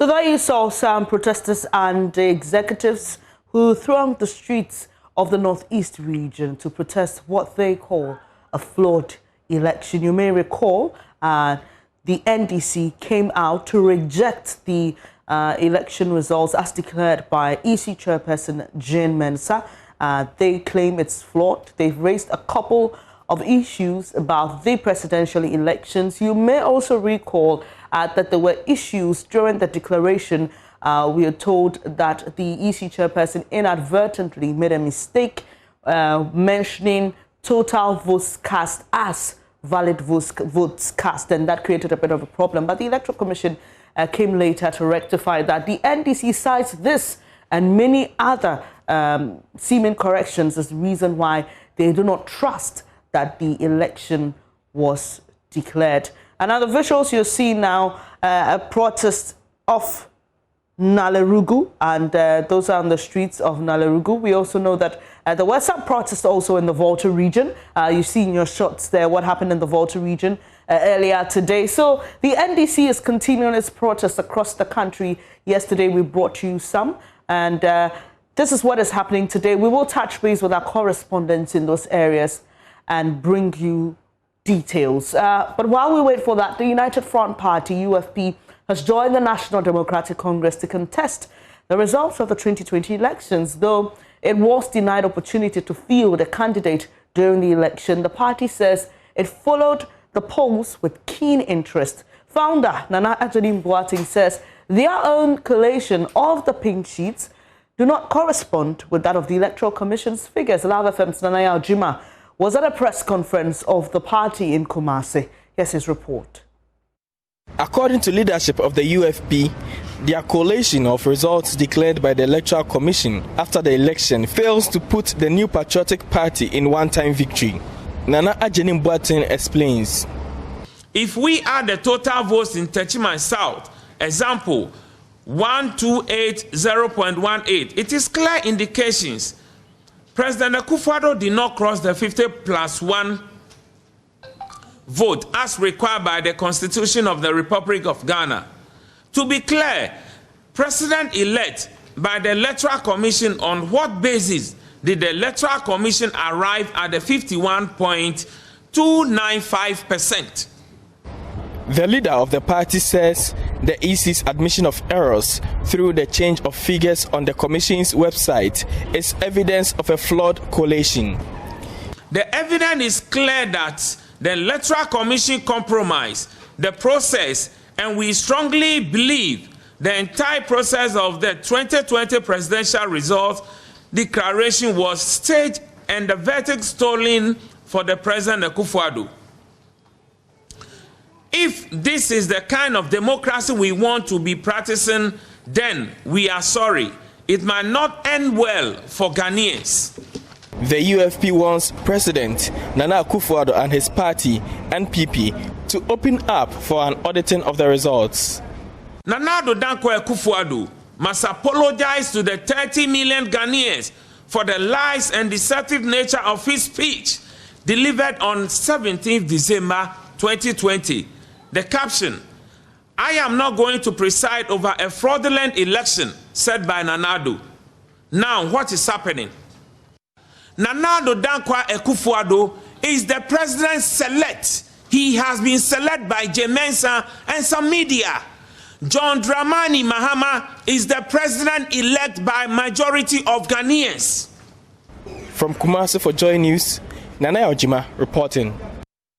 So there you saw some protesters and executives who thronged the streets of the Northeast region to protest what they call a flawed election. You may recall the NDC came out to reject the election results as declared by EC chairperson Jane Mensah. They claim it's flawed. They've raised a couple of issues about the presidential elections. You may also recall that there were issues during the declaration. We are told that the EC chairperson inadvertently made a mistake mentioning total votes cast as valid votes cast, and that created a bit of a problem. But the Electoral Commission came later to rectify that. The NDC cites this and many other seeming corrections as the reason why they do not trust that the election was declared. And now the visuals you're seeing now, a protest of Nalerugu, and those are on the streets of Nalerugu. We also know that there were some protests also in the Volta region. You see in your shots there what happened in the Volta region earlier today. So the NDC is continuing its protests across the country. Yesterday we brought you some, and this is what is happening today. We will touch base with our correspondents in those areas and bring you details. But while we wait for that, the United Front Party, UFP, has joined the National Democratic Congress to contest the results of the 2020 elections. Though it was denied opportunity to field a candidate during the election, the party says it followed the polls with keen interest. Founder Nana Ajani says their own collation of the pink sheets do not correspond with that of the Electoral Commission's figures. Lava FM's Nanaya Ojima was at a press conference of the party in Kumasi. Here's his report. According to leadership of the UFP, their collation of results declared by the Electoral Commission after the election fails to put the New Patriotic Party in one-time victory. Nana Ajani Mbuatin explains. If we add the total votes in Techiman South, example 1280.18, it is clear indications President Akufo-Addo did not cross the 50+1 vote as required by the Constitution of the Republic of Ghana. To be clear, President-elect by the Electoral Commission, on what basis did the Electoral Commission arrive at the 51.295%? The leader of the party says the EC's admission of errors through the change of figures on the Commission's website is evidence of a flawed collation. The evidence is clear that the Electoral Commission compromised the process, and we strongly believe the entire process of the 2020 presidential results declaration was staged and the verdict stolen for the President Akufo-Addo. If this is the kind of democracy we want to be practicing, then we are sorry. It might not end well for Ghanaians. The UFP wants President Nana Akufo-Addo and his party, NPP, to open up for an auditing of the results. Nana Akufo-Addo must apologize to the 30 million Ghanaians for the lies and deceptive nature of his speech delivered on 17th December 2020. The caption, "I am not going to preside over a fraudulent election," said by Nana. Now, what is happening? Nana Akufo-Addo is the president select. He has been selected by Jane Mensah and some media. John Dramani Mahama is the president-elect by majority of Ghanaians. From Kumasi for JoyNews, Nanaya Ojima reporting.